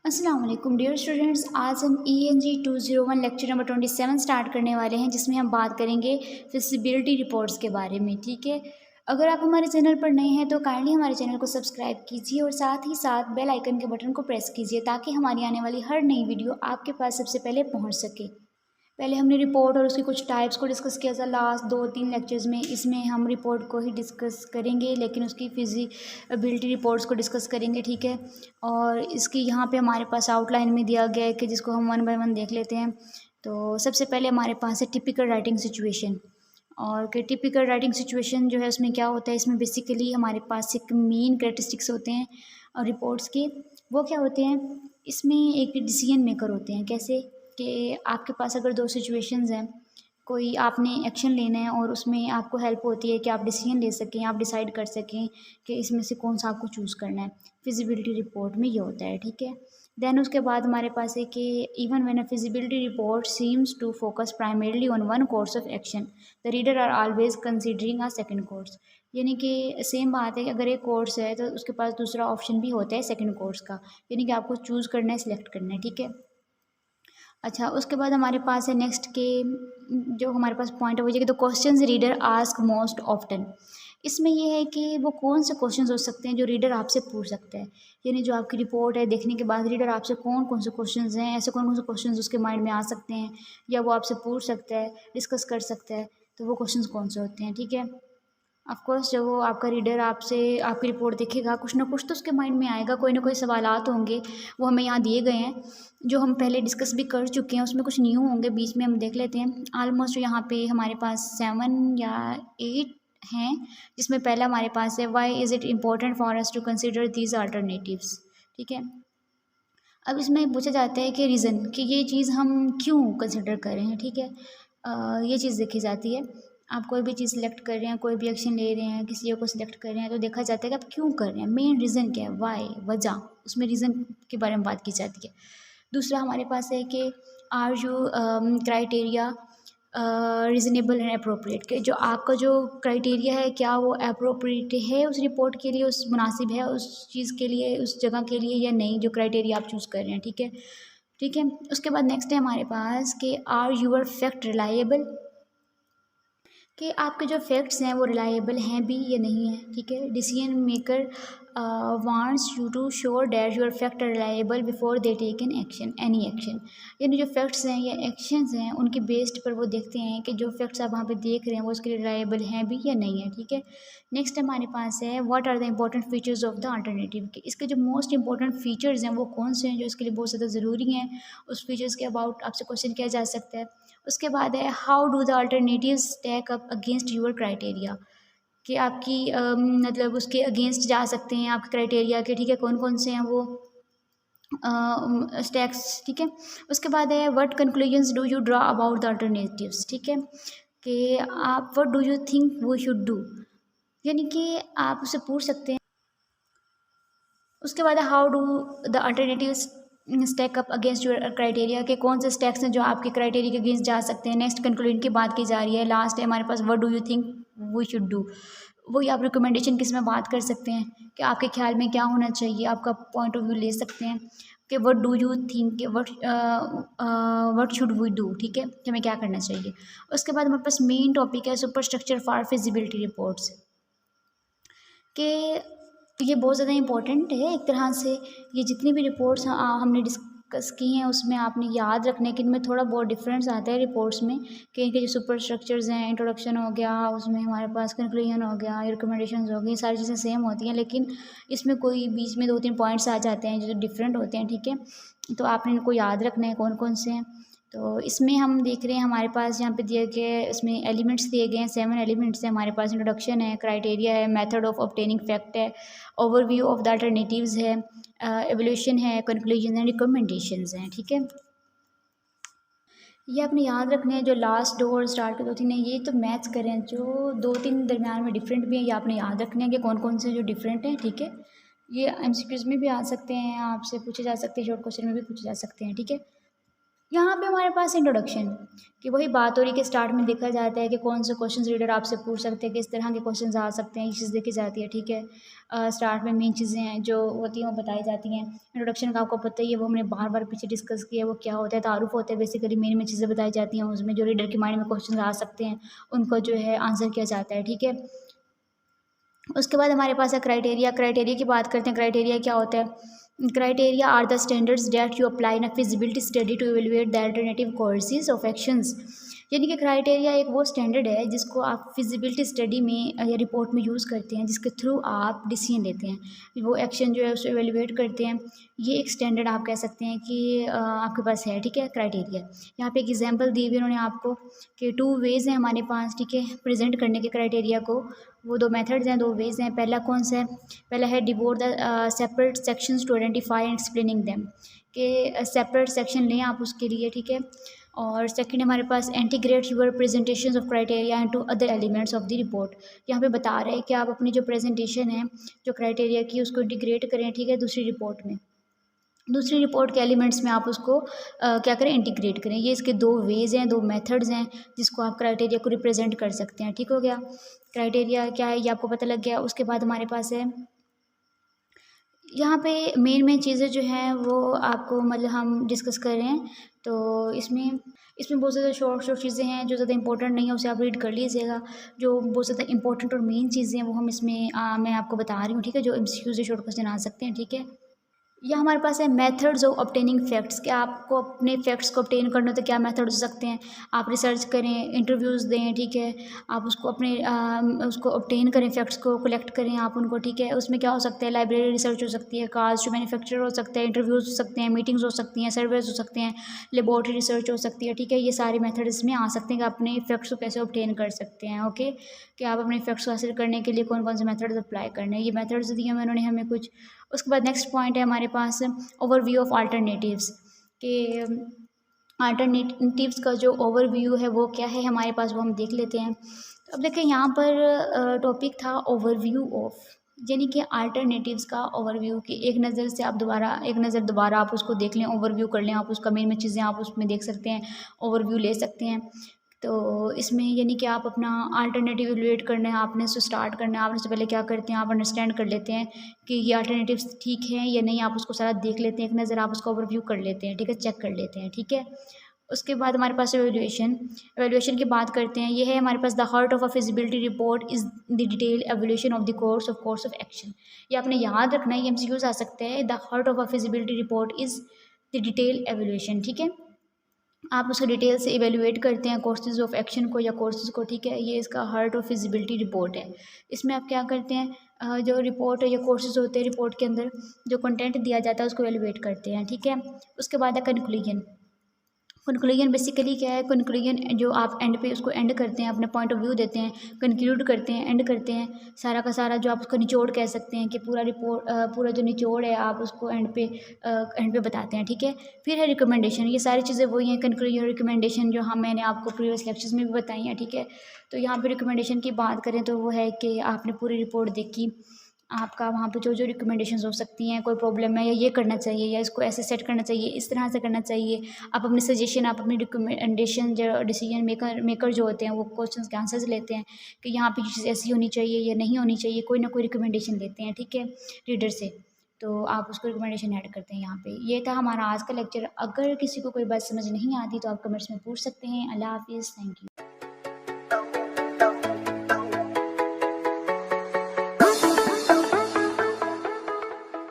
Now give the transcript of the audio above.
अस्सलाम वालेकुम dear students. आज हम ENG 201 लेक्चर नंबर 27 स्टार्ट करने वाले हैं, जिसमें हम बात करेंगे फिजिबिलिटी रिपोर्ट्स के बारे में। ठीक है, अगर आप हमारे चैनल पर नए हैं तो काइंडली हमारे चैनल को सब्सक्राइब कीजिए और साथ ही साथ बेल आइकन के बटन को प्रेस कीजिए ताकि हमारी आने वाली हर नई वीडियो आपके पास सबसे पहले पहुँच सके। पहले हमने रिपोर्ट और उसकी कुछ टाइप्स को डिस्कस किया था लास्ट 2-3 लेक्चर्स में। इसमें हम रिपोर्ट को ही डिस्कस करेंगे, लेकिन उसकी फिजिबिलिटी रिपोर्ट्स को डिस्कस करेंगे। ठीक है, और इसकी यहाँ पे हमारे पास आउटलाइन में दिया गया है कि जिसको हम वन बाय वन देख लेते हैं। तो सबसे पहले हमारे पास है टिपिकल राइटिंग सिचुएशन। और कि टिपिकल राइटिंग सिचुएशन जो है उसमें क्या होता है, इसमें बेसिकली हमारे पास एक मेन कैरेक्टरिस्टिक्स होते हैं और रिपोर्ट्स के। वो क्या होते हैं, इसमें एक डिसीजन मेकर होते हैं। कैसे कि आपके पास अगर दो सिचुएशंस हैं, कोई आपने एक्शन लेना है और उसमें आपको हेल्प होती है कि आप डिसीजन ले सकें, आप डिसाइड कर सकें कि इसमें से कौन सा आपको चूज़ करना है। फिजिबिलिटी रिपोर्ट में ये होता है। ठीक है, देन उसके बाद हमारे पास है कि even when a feasibility report seems to focus primarily on one course of action, the reader are always considering a second course. यानी कि सेम बात है कि अगर एक कोर्स है तो उसके पास दूसरा ऑप्शन भी होता है सेकंड कोर्स का, यानी कि आपको चूज़ करना है, सिलेक्ट करना है। ठीक है, अच्छा, उसके बाद हमारे पास है नेक्स्ट के जो हमारे पास पॉइंट है वो ये कि the questions reader ask most often. इसमें ये है कि वो कौन से क्वेश्चंस हो सकते हैं जो रीडर आपसे पूछ सकता है। यानी जो आपकी रिपोर्ट है देखने के बाद रीडर आपसे कौन कौन से क्वेश्चंस हैं, ऐसे कौन कौन से क्वेश्चंस उसके माइंड में आ सकते हैं या वो आपसे पूछ सकता है, डिस्कस कर सकता है। तो वो क्वेश्चंस कौन से होते हैं। ठीक है, ऑफ कोर्स जब वो आपका रीडर आपसे आपकी रिपोर्ट देखेगा, कुछ ना कुछ तो उसके माइंड में आएगा, कोई ना कोई सवालात होंगे। वो हमें यहाँ दिए गए हैं जो हम पहले डिस्कस भी कर चुके हैं, उसमें कुछ न्यू होंगे, बीच में हम देख लेते हैं। ऑलमोस्ट यहाँ पे हमारे पास 7 या 8 हैं, जिसमें पहला हमारे पास है why is it important for us to consider these alternatives. ठीक है, अब इसमें पूछा जाता है कि रीज़न, कि ये चीज़ हम क्यों कंसिडर कर रहे हैं। ठीक है, ये चीज़ देखी जाती है। आप कोई भी चीज़ सिलेक्ट कर रहे हैं, कोई भी एक्शन ले रहे हैं, किसी को सिलेक्ट कर रहे हैं, तो देखा जाता है कि आप क्यों कर रहे हैं, मेन रीज़न क्या है, वाई, वजह, उसमें रीज़न के बारे में बात की जाती है। दूसरा हमारे पास है कि are you criteria reasonable and appropriate, कि जो आपका जो क्राइटेरिया है क्या वो अप्रोप्रिएट है उस रिपोर्ट के लिए, उस मुनासिब है उस चीज़ के लिए, उस जगह के लिए या नहीं, जो क्राइटेरिया आप चूज़ कर रहे हैं। ठीक है, ठीक है, उसके बाद नेक्स्ट है हमारे पास कि आर यूर फैक्ट रिलायबल, कि आपके जो फैक्ट्स हैं वो रिलायबल हैं भी या नहीं है। ठीक है, decision maker wants you to sure that your fact are reliable before they take an action, any action. यानी जो फैक्ट्स हैं या एक्शंस हैं उनके बेस्ड पर वो देखते हैं कि जो फैक्ट्स आप वहाँ पे देख रहे हैं वो उसके लिए रिलायबल हैं भी या नहीं है। ठीक है, नेक्स्ट हमारे पास है what are the important features of the alternative, कि इसके जो मोस्ट इंपॉर्टेंट फीचर्स हैं वो कौन से हैं जो इसके लिए बहुत ज़्यादा ज़रूरी हैं, उस फीचर्स के अबाउट आपसे क्वेश्चन किया जा सकता है। उसके बाद है how do the alternatives stack up against your criteria, कि आपकी मतलब उसके अगेंस्ट जा सकते हैं आपके क्राइटेरिया के। ठीक है, कौन कौन से हैं वो स्टैक्स। ठीक है, उसके बाद है what conclusions do you draw about the alternatives. ठीक है, कि आप what do you think we should do, यानी कि आप उससे पूछ सकते हैं। उसके बाद how do the alternatives stack up against your criteria, के कौन से स्टैक्स हैं जो आपके क्राइटेरिया के अगेंस्ट जा सकते हैं। नेक्स्ट कंक्लूजन की बात की जा रही है। लास्ट है हमारे पास what do you think we should do, वही आप रिकमेंडेशन किस में बात कर सकते हैं कि आपके ख्याल में क्या होना चाहिए, आपका पॉइंट ऑफ व्यू ले सकते हैं कि what do you think, what should we do. ठीक है, कि हमें क्या करना चाहिए। उसके बाद हमारे पास मेन टॉपिक है super structure for feasibility reports, कि ये बहुत ज़्यादा इम्पोर्टेंट है एक तरह से। ये जितनी भी रिपोर्ट्स हमने डिस्कस की हैं उसमें आपने याद रखने के, इनमें थोड़ा बहुत डिफरेंस आता है रिपोर्ट्स में, कि इनके जो सुपर स्ट्रक्चर्स हैं, इंट्रोडक्शन हो गया, उसमें हमारे पास कंक्लूजन हो गया, रिकमेंडेशंस हो गई, सारी चीज़ें सेम होती हैं, लेकिन इसमें कोई बीच में 2-3 पॉइंट्स आ जाते हैं जो डिफरेंट होते हैं। ठीक है, तो आपने इनको याद रखना है कौन कौन से हैं। तो इसमें हम देख रहे हैं हमारे पास यहाँ पे दिए गए, इसमें एलिमेंट्स दिए गए हैं, 7 एलिमेंट्स हैं हमारे पास। इंट्रोडक्शन है, क्राइटेरिया है, मेथड ऑफ ऑब्टेनिंग फैक्ट है, ओवरव्यू ऑफ द अल्टरनेटिव्स है, एवोल्यूशन है, कंक्लूजन है, रिकमेंडेशंस हैं। ठीक है, ये आपने याद रखने हैं। जो लास्ट 2 और स्टार्ट के 2-3 हैं ये तो मैच करें, जो 2-3 दरम्यान में डिफरेंट भी हैं ये आपने याद रखने हैं कि कौन कौन से जो डिफरेंट हैं। ठीक है, ये MCQs में भी आ सकते हैं, आपसे पूछे जा सकते हैं, शॉर्ट क्वेश्चन में भी पूछे जा सकते हैं। ठीक है, यहाँ पे हमारे पास इंट्रोडक्शन कि वही बात हो रही है कि स्टार्ट में देखा जाता है कि कौन से क्वेश्चन रीडर आपसे पूछ सकते हैं, किस तरह के क्वेश्चंस आ सकते हैं, ये चीज़ देखी जाती है। ठीक है, स्टार्ट में मेन चीज़ें हैं जो होती हैं वो बताई जाती हैं। इंट्रोडक्शन का आपको पता ही है, वो हमने बार बार पीछे डिस्कस किया है, वो क्या होता है, तारुफ होता है। बेसिकली मेन में चीज़ें बताई जाती हैं, उसमें जो रीडर के माइंड में क्वेश्चन आ सकते हैं उनको जो है आंसर किया जाता है। ठीक है, उसके बाद हमारे पास है क्राइटेरिया। क्राइटेरिया की बात करते हैं। क्राइटेरिया क्या होता है? Criteria are the standards that you apply in a feasibility study to evaluate the alternative courses of actions. यानी कि क्राइटेरिया एक वो स्टैंडर्ड है जिसको आप फिजिबिलिटी स्टडी में या रिपोर्ट में यूज़ करते हैं, जिसके थ्रू आप डिसीजन लेते हैं, वो एक्शन जो है उसको इवेलुएट करते हैं। ये एक स्टैंडर्ड आप कह सकते हैं कि आपके पास है। ठीक है, क्राइटेरिया। यहाँ पे एक एग्जांपल दी हुई उन्होंने आपको कि 2 वेज़ हैं हमारे पास। ठीक है, प्रेजेंट करने के क्राइटेरिया को। वो 2 मेथड्स हैं, 2 वेज़ हैं। पहला कौन सा है? पहला है devote the separate sections to identify and explaining them, कि सेपरेट सेक्शन लें आप उसके लिए। ठीक है, और सेकंड हमारे पास integrate your presentations of criteria into other elements of the report. यहाँ पे बता रहे हैं कि आप अपनी जो प्रेजेंटेशन है जो क्राइटेरिया की उसको इंटीग्रेट करें। ठीक है, दूसरी रिपोर्ट में, दूसरी रिपोर्ट के एलिमेंट्स में आप उसको क्या करें, इंटीग्रेट करें। ये इसके 2 वेज़ हैं, 2 मेथड्स हैं जिसको आप क्राइटेरिया को रिप्रेजेंट कर सकते हैं। ठीक हो गया, क्राइटेरिया क्या है ये आपको पता लग गया। उसके बाद हमारे पास है यहाँ पे मेन चीज़ें जो हैं वो आपको मतलब हम डिस्कस कर रहे हैं। तो इसमें बहुत ज़्यादा शॉर्ट चीज़ें हैं जो ज़्यादा इंपॉर्टेंट नहीं है, उसे आप रीड कर लीजिएगा। जो बहुत ज़्यादा इंपॉर्टेंट और मेन चीज़ें हैं वो हम इसमें मैं आपको बता रही हूँ। ठीक है, जो एमसीक्यू से शॉर्ट क्वेश्चन आ सकते हैं। ठीक है, या हमारे पास है मेथड्स ऑफ ऑब्टेनिंग फैक्ट्स, कि आपको अपने फैक्ट्स को ऑब्टेन करने हो तो क्या मेथड्स हो सकते हैं। आप रिसर्च करें, इंटरव्यूज़ दें। ठीक है, आप उसको अपने उसको ऑब्टेन करें, फैक्ट्स को कलेक्ट करें आप उनको। ठीक है, उसमें क्या हो सकता है, लाइब्रेरी रिसर्च हो सकती है, कार्स जो मैन्युफैक्चरर हो सकते हैं, इंटरव्यूज़ हो सकते हैं, मीटिंग्स हो सकती हैं, सर्वेज हो सकते हैं, लेबॉर्ट्री रिसर्च हो सकती है। ठीक है, ये सारे मेथड इसमें आ सकते हैं कि आप अपने फैक्ट्स को कैसे ऑब्टेन कर सकते हैं। ओके, कि आप अपने फैक्ट्स को हासिल करने के लिए कौन कौन से मेथड्स अप्लाई करने हैं, ये मेथड्स दिए हैं उन्होंने हमें कुछ। उसके बाद नेक्स्ट पॉइंट है हमारे पास ओवरव्यू ऑफ अल्टरनेटिव्स, के अल्टरनेटिव्स का जो ओवरव्यू है वो क्या है हमारे पास, वो हम देख लेते हैं। तो अब देखें यहाँ पर टॉपिक था ओवरव्यू ऑफ, यानी कि अल्टरनेटिव्स का ओवरव्यू, कि एक नज़र दोबारा आप उसको देख लें, ओवरव्यू कर लें आप उसका, मेन चीज़ें आप उसमें देख सकते हैं, ओवरव्यू ले सकते हैं। तो इसमें यानी कि आप अपना अल्टरनेटिव इवैल्यूएट करना है, आपने उससे स्टार्ट करना है। आप उससे पहले क्या करते हैं, आप अंडरस्टैंड कर लेते हैं कि ये अल्टरनेटिव्स ठीक हैं या नहीं, आप उसको सारा देख लेते हैं, एक नज़र आप उसका ओवरव्यू कर लेते हैं। ठीक है, चेक कर लेते हैं। ठीक है, उसके बाद हमारे पास एवेल्यूएशन की बात करते हैं। ये है हमारे पास the heart of a feasibility report is the detail evolution of the course of action. ये आपने याद रखना है, ये एमसीक्यूज आ सकते हैं। The heart of a feasibility report is the detail evolution. ठीक है, आप उसको डिटेल से इवेलुएट करते हैं कोर्सेज ऑफ एक्शन को या कोर्सेज को। ठीक है, ये इसका हार्ट ऑफ फिजिबिलिटी रिपोर्ट है। इसमें आप क्या करते हैं, जो रिपोर्ट है या कोर्सेज होते हैं रिपोर्ट के अंदर जो कंटेंट दिया जाता है उसको इवेलुएट करते हैं। ठीक है, उसके बाद है कंक्लूजन। कंक्लूजन बेसिकली क्या है, कंक्लूजन जो आप एंड पे उसको एंड करते हैं, अपने पॉइंट ऑफ व्यू देते हैं, कंक्लूड करते हैं, एंड करते हैं, सारा का सारा जो आप उसका निचोड़ कह सकते हैं कि पूरा रिपोर्ट पूरा जो निचोड़ है आप उसको एंड पे बताते हैं। ठीक है, फिर है रिकमेंडेशन। ये सारी चीज़ें वही हैं, कंक्लूजन, रिकमेंडेशन, जो हम मैंने आपको प्रीवियस लेक्चर्स में भी बताई हैं। ठीक है, तो यहाँ पे रिकमेंडेशन की बात करें तो वो है कि आपने पूरी रिपोर्ट देखी, आपका वहाँ पे जो जो रिकमेंडेशंस हो सकती हैं, कोई प्रॉब्लम है या ये करना चाहिए या इसको ऐसे सेट करना चाहिए, इस तरह से करना चाहिए, आप अपने सजेशन, आप अपनी रिकमेंडेशन, जो डिसीजन मेकर जो होते हैं वो क्वेश्चंस के आंसर्स लेते हैं कि यहाँ पे ये चीज़ ऐसी होनी चाहिए या नहीं होनी चाहिए, कोई ना कोई रिकमेंडेशन लेते हैं। ठीक है, रीडर से, तो आप उसको रिकमेंडेशन ऐड करते हैं यहाँ पे। ये था हमारा आज का लेक्चर। अगर किसी को कोई बात समझ नहीं आती तो आप कमेंट्स में पूछ सकते हैं। अल्लाह हाफिज़, थैंक यू।